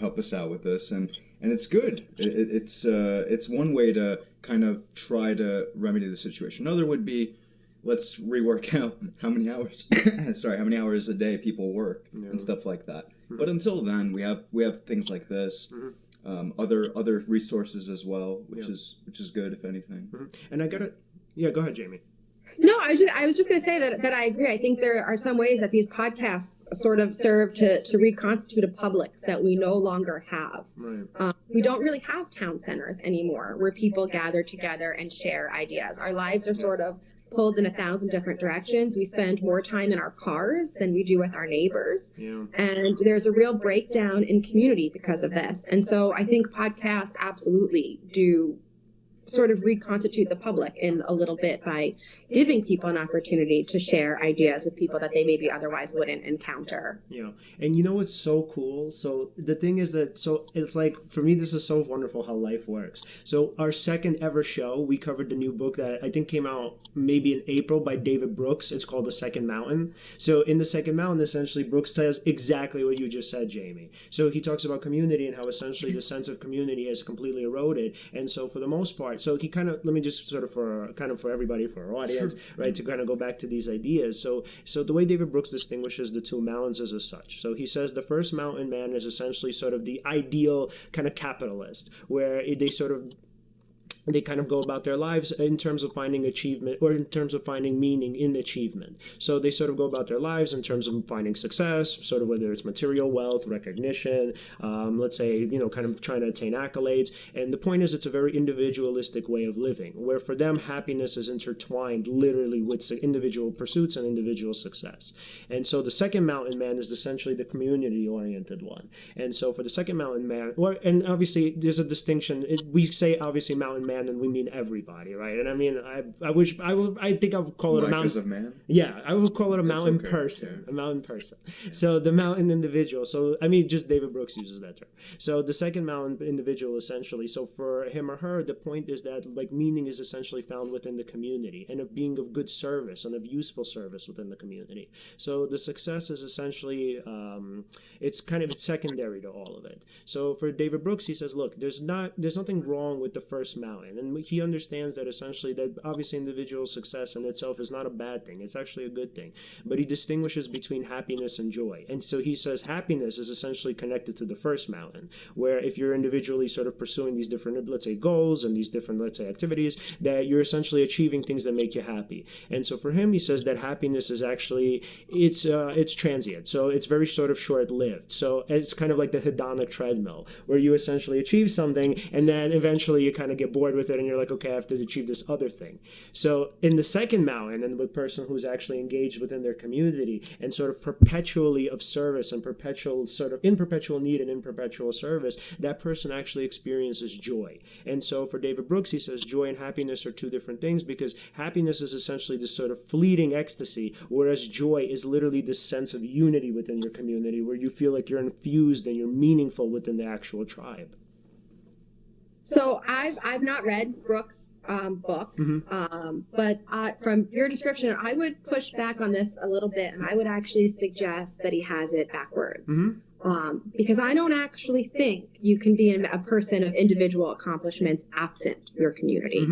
help us out with this, and it's good. It's one way to kind of try to remedy the situation. Another would be, let's rework out how many hours a day people work and stuff like that. Mm-hmm. But until then, we have things like this. Mm-hmm. Other resources as well, which is good, if anything. Mm-hmm. And go ahead, Jamie. No, I was just going to say that I agree. I think there are some ways that these podcasts sort of serve to reconstitute a public that we no longer have. Right. We don't really have town centers anymore where people gather together and share ideas. Our lives are sort of pulled in 1,000 different directions. We spend more time in our cars than we do with our neighbors. Yeah. And there's a real breakdown in community because of this. And so I think podcasts absolutely do sort of reconstitute the public in a little bit by giving people an opportunity to share ideas with people that they maybe otherwise wouldn't encounter. Yeah. And you know what's so cool? So the thing is that, so it's like, for me, this is so wonderful how life works. So our second ever show, we covered the new book that I think came out maybe in April by David Brooks. It's called The Second Mountain. So in The Second Mountain, essentially, Brooks says exactly what you just said, Jamie. So he talks about community and how essentially the sense of community has completely eroded. And so for the most part, so he kind of, let me just sort of for everybody, for our audience, right, to kind of go back to these ideas. So the way David Brooks distinguishes the two mountains is as such. So he says the first mountain man is essentially sort of the ideal kind of capitalist, where they kind of go about their lives in terms of finding achievement or in terms of finding meaning in achievement. So they sort of go about their lives in terms of finding success, sort of whether it's material wealth, recognition, let's say, kind of trying to attain accolades. And the point is, it's a very individualistic way of living, where for them, happiness is intertwined literally with individual pursuits and individual success. And so the second mountain man is essentially the community-oriented one. And so for the second mountain man, and obviously there's a distinction. We say obviously mountain man, and we mean everybody, right? And I mean, I think I would call it a mountain. Of man? Yeah, I would call it a mountain person. Yeah. A mountain person. Yeah. So the mountain individual. So, I mean, just David Brooks uses that term. So the second mountain individual, essentially. So for him or her, the point is that like meaning is essentially found within the community and of being of good service and of useful service within the community. So the success is essentially, it's secondary to all of it. So for David Brooks, he says, look, there's nothing wrong with the first mountain. And he understands that essentially that obviously individual success in itself is not a bad thing. It's actually a good thing. But he distinguishes between happiness and joy. And so he says happiness is essentially connected to the first mountain, where if you're individually sort of pursuing these different, let's say, goals and these different, let's say, activities, that you're essentially achieving things that make you happy. And so for him, he says that happiness is actually, it's transient. So it's very sort of short-lived. So it's kind of like the hedonic treadmill, where you essentially achieve something and then eventually you kind of get bored with it and you're like, okay, I have to achieve this other thing. So in the second mountain, and the person who's actually engaged within their community and sort of perpetually of service and in perpetual need and in perpetual service, that person actually experiences joy. And so for David Brooks, he says joy and happiness are two different things, because happiness is essentially this sort of fleeting ecstasy, whereas joy is literally this sense of unity within your community, where you feel like you're infused and you're meaningful within the actual tribe. So I've not read Brooks' book, but from your description, I would push back on this a little bit, and I would actually suggest that he has it backwards. Because I don't actually think you can be a person of individual accomplishments absent your community.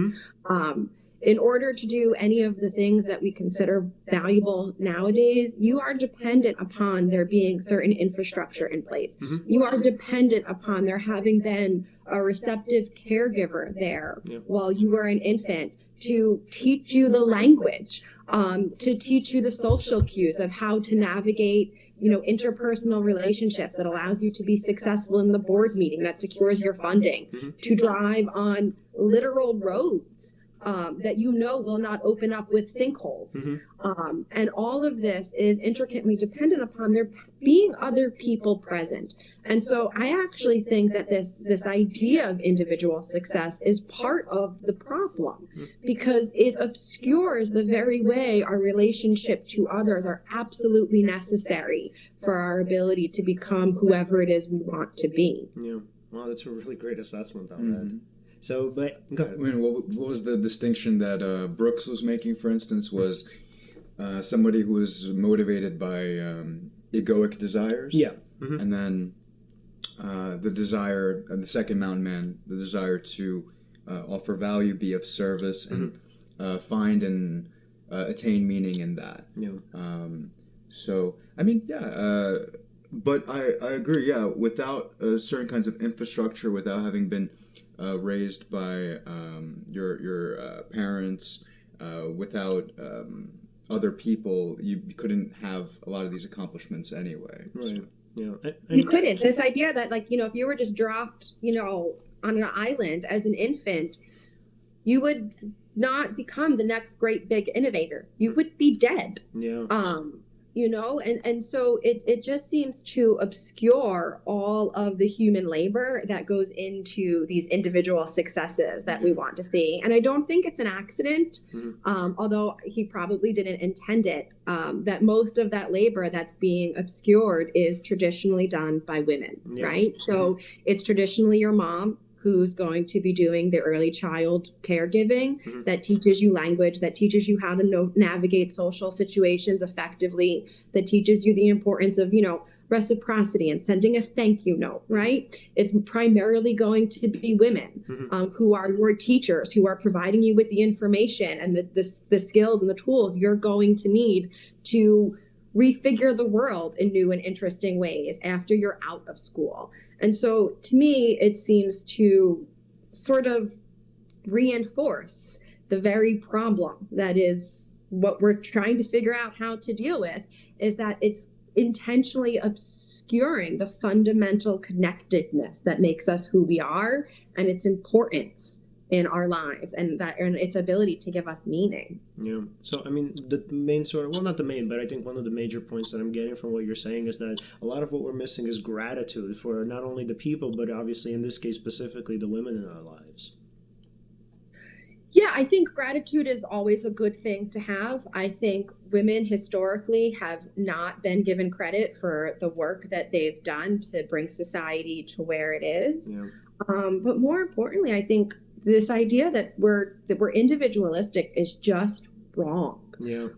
In order to do any of the things that we consider valuable nowadays, you are dependent upon there being certain infrastructure in place. You are dependent upon there having been a receptive caregiver there while you were an infant to teach you the language, to teach you the social cues of how to navigate, interpersonal relationships that allows you to be successful in the board meeting that secures your funding, to drive on literal roads that you know will not open up with sinkholes. And all of this is intricately dependent upon there being other people present. And so I actually think that this idea of individual success is part of the problem, because it obscures the very way our relationship to others are absolutely necessary for our ability to become whoever it is we want to be. Yeah. Well, that's a really great assessment on that. So, but go ahead. I mean, what was the distinction that Brooks was making, for instance, was somebody who was motivated by egoic desires. Yeah. And then the desire, the second mountain man, the desire to offer value, be of service, and find and attain meaning in that. Yeah. So, I mean, yeah, but I agree, yeah, without certain kinds of infrastructure, without having been raised by your parents, without other people, you couldn't have a lot of these accomplishments anyway. Right. Yeah. You couldn't. This idea that, like, if you were just dropped, on an island as an infant, you would not become the next great big innovator. You would be dead. Yeah. And so it just seems to obscure all of the human labor that goes into these individual successes that we want to see. And I don't think it's an accident, although he probably didn't intend it, that most of that labor that's being obscured is traditionally done by women, right? So it's traditionally your mom who's going to be doing the early child caregiving that teaches you language, that teaches you how to navigate social situations effectively, that teaches you the importance of, reciprocity and sending a thank you note, right? It's primarily going to be women who are your teachers, who are providing you with the information and the skills and the tools you're going to need to refigure the world in new and interesting ways after you're out of school. And so to me, it seems to sort of reinforce the very problem that is what we're trying to figure out how to deal with, is that it's intentionally obscuring the fundamental connectedness that makes us who we are and its importance in our lives and its ability to give us meaning. Yeah. So, I mean, the main not the main, but I think one of the major points that I'm getting from what you're saying is that a lot of what we're missing is gratitude for not only the people, but obviously in this case specifically the women in our lives. Yeah, I think gratitude is always a good thing to have. I think women historically have not been given credit for the work that they've done to bring society to where it is. Yeah. But more importantly, I think this idea that we're individualistic is just wrong. Yeah.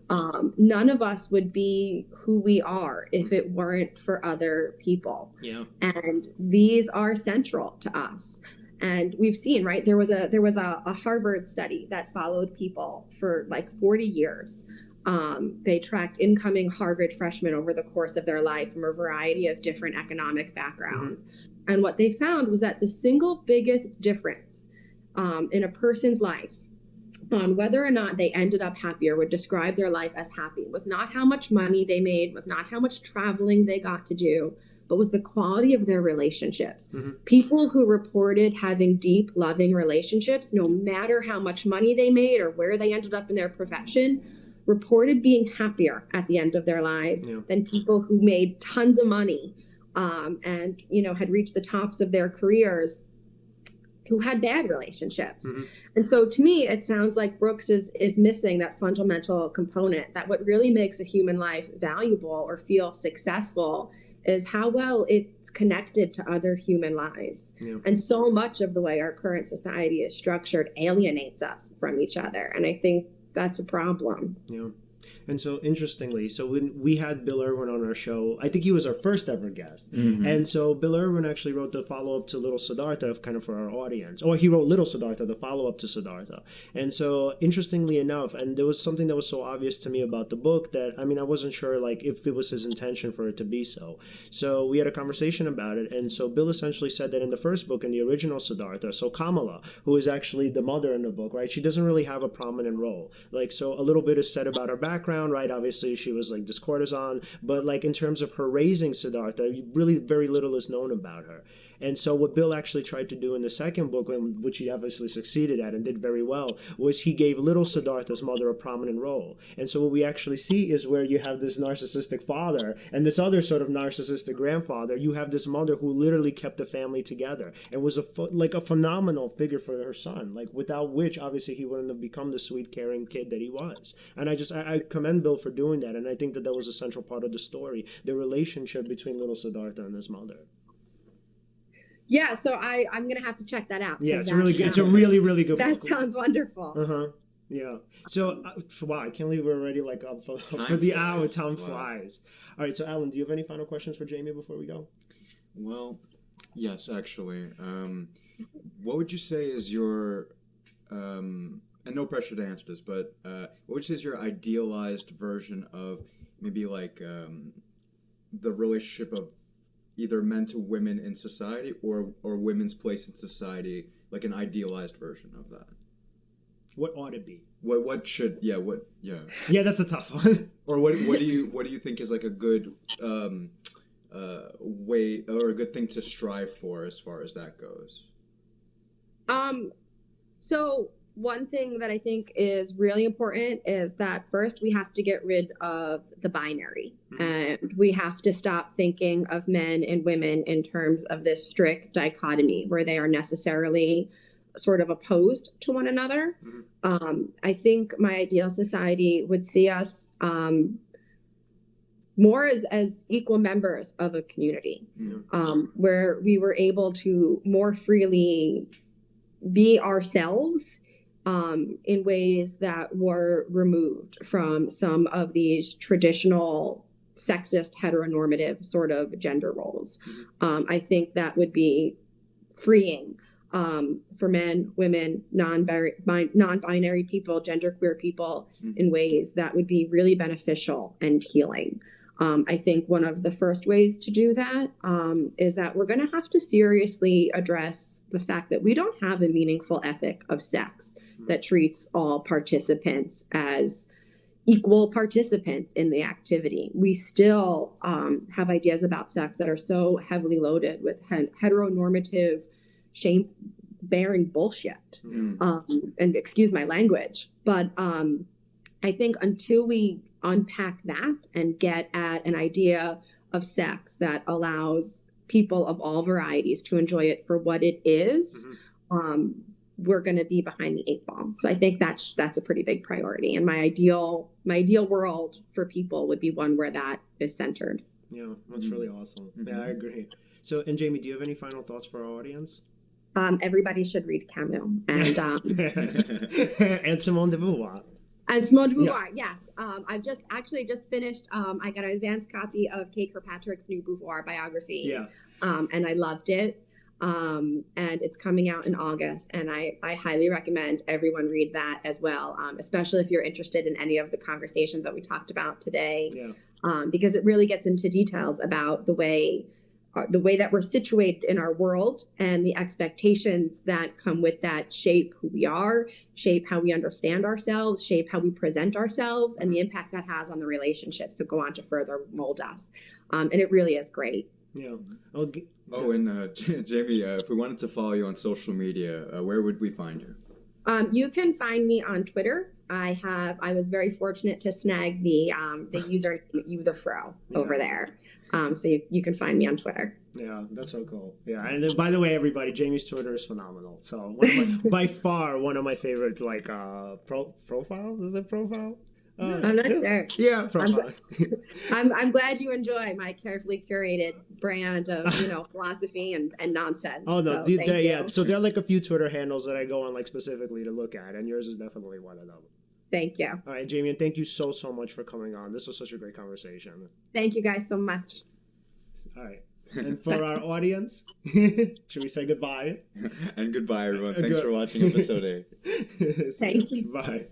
None of us would be who we are if it weren't for other people. Yeah. And these are central to us. And we've seen, right, there was a Harvard study that followed people for like 40 years. They tracked incoming Harvard freshmen over the course of their life from a variety of different economic backgrounds. And what they found was that the single biggest difference in a person's life on whether or not they ended up happy or would describe their life as happy was not how much money they made, was not how much traveling they got to do, but was the quality of their relationships. People who reported having deep, loving relationships, no matter how much money they made or where they ended up in their profession, reported being happier at the end of their lives than people who made tons of money and had reached the tops of their careers who had bad relationships. And so to me, it sounds like Brooks is missing that fundamental component, that what really makes a human life valuable or feel successful is how well it's connected to other human lives. And so much of the way our current society is structured alienates us from each other. And I think that's a problem. Yeah. And so interestingly, so when we had Bill Irwin on our show, I think he was our first ever guest. And so Bill Irwin actually wrote the follow-up to Little Siddhartha kind of for our audience. Or he wrote Little Siddhartha, the follow-up to Siddhartha. And so interestingly enough, and there was something that was so obvious to me about the book that, I mean, I wasn't sure like if it was his intention for it to be so. So we had a conversation about it. And so Bill essentially said that in the first book, in the original Siddhartha, so Kamala, who is actually the mother in the book, right? She doesn't really have a prominent role. Like, so a little bit is said about her background, right? Obviously, she was like this courtesan, but like in terms of her raising Siddhartha, really very little is known about her. And so what Bill actually tried to do in the second book, which he obviously succeeded at and did very well, was he gave little Siddhartha's mother a prominent role. And so what we actually see is where you have this narcissistic father and this other sort of narcissistic grandfather. You have this mother who literally kept the family together and was a phenomenal figure for her son, like without which obviously he wouldn't have become the sweet, caring kid that he was. And I commend Bill for doing that, and I think that was a central part of the story, the relationship between little Siddhartha and his mother. Yeah, so I'm gonna have to check that out. Yeah, it's really good. It's a really, really good book. That sounds wonderful. Yeah. So, wow, I can't believe we're already like up for the hour. Time flies. All right, so Alen, do you have any final questions for Jamie before we go? Well, yes, actually. What would you say is your, and no pressure to answer this, but what would you say is your idealized version of maybe like the relationship of either men to women in society or women's place in society, like an idealized version of that? What ought to be? What should yeah. Yeah, that's a tough one. Or what do you think is like a good way or a good thing to strive for as far as that goes? So one thing that I think is really important is that first we have to get rid of the binary, and we have to stop thinking of men and women in terms of this strict dichotomy where they are necessarily sort of opposed to one another. I think my ideal society would see us more as equal members of a community, where we were able to more freely be ourselves in ways that were removed from some of these traditional sexist heteronormative sort of gender roles. I think that would be freeing for men, women, non-binary people, genderqueer people in ways that would be really beneficial and healing. I think one of the first ways to do that is that we're going to have to seriously address the fact that we don't have a meaningful ethic of sex that treats all participants as equal participants in the activity. We still have ideas about sex that are so heavily loaded with heteronormative, shame-bearing bullshit. And excuse my language, but I think until we unpack that and get at an idea of sex that allows people of all varieties to enjoy it for what it is, we're going to be behind the eight ball. So I think that's a pretty big priority. And my ideal world for people would be one where that is centered. Yeah, that's really awesome. Yeah, I agree. So, and Jamie, do you have any final thoughts for our audience? Everybody should read Camus and and Simone de Beauvoir. And Simone de Beauvoir, yes. I've just finished. I got an advanced copy of Kate Kirkpatrick's new Beauvoir biography. Yeah. And I loved it. And it's coming out in August, and I highly recommend everyone read that as well, especially if you're interested in any of the conversations that we talked about today. Yeah. Because it really gets into details about the way that we're situated in our world and the expectations that come with that shape who we are, shape how we understand ourselves, shape how we present ourselves, and the impact that has on the relationships that go on to further mold us. And it really is great. Yeah. And Jamie, if we wanted to follow you on social media, where would we find you? You can find me on Twitter. I was very fortunate to snag the user You the Fro over there. So you can find me on Twitter. Yeah, that's so cool. Yeah, and then, by the way, everybody, Jamie's Twitter is phenomenal. So by far one of my favorite profiles. Is it profile? I'm not sure. Yeah, profile. I'm glad you enjoy my carefully curated brand of philosophy and nonsense. Oh no, so yeah. So there are like a few Twitter handles that I go on like specifically to look at, and yours is definitely one of them. Thank you. All right, Jamie, and thank you so much for coming on. This was such a great conversation. Thank you guys so much. All right. And for our audience, should we say goodbye? And goodbye, everyone. Thanks for watching episode 8. Thank you. Bye.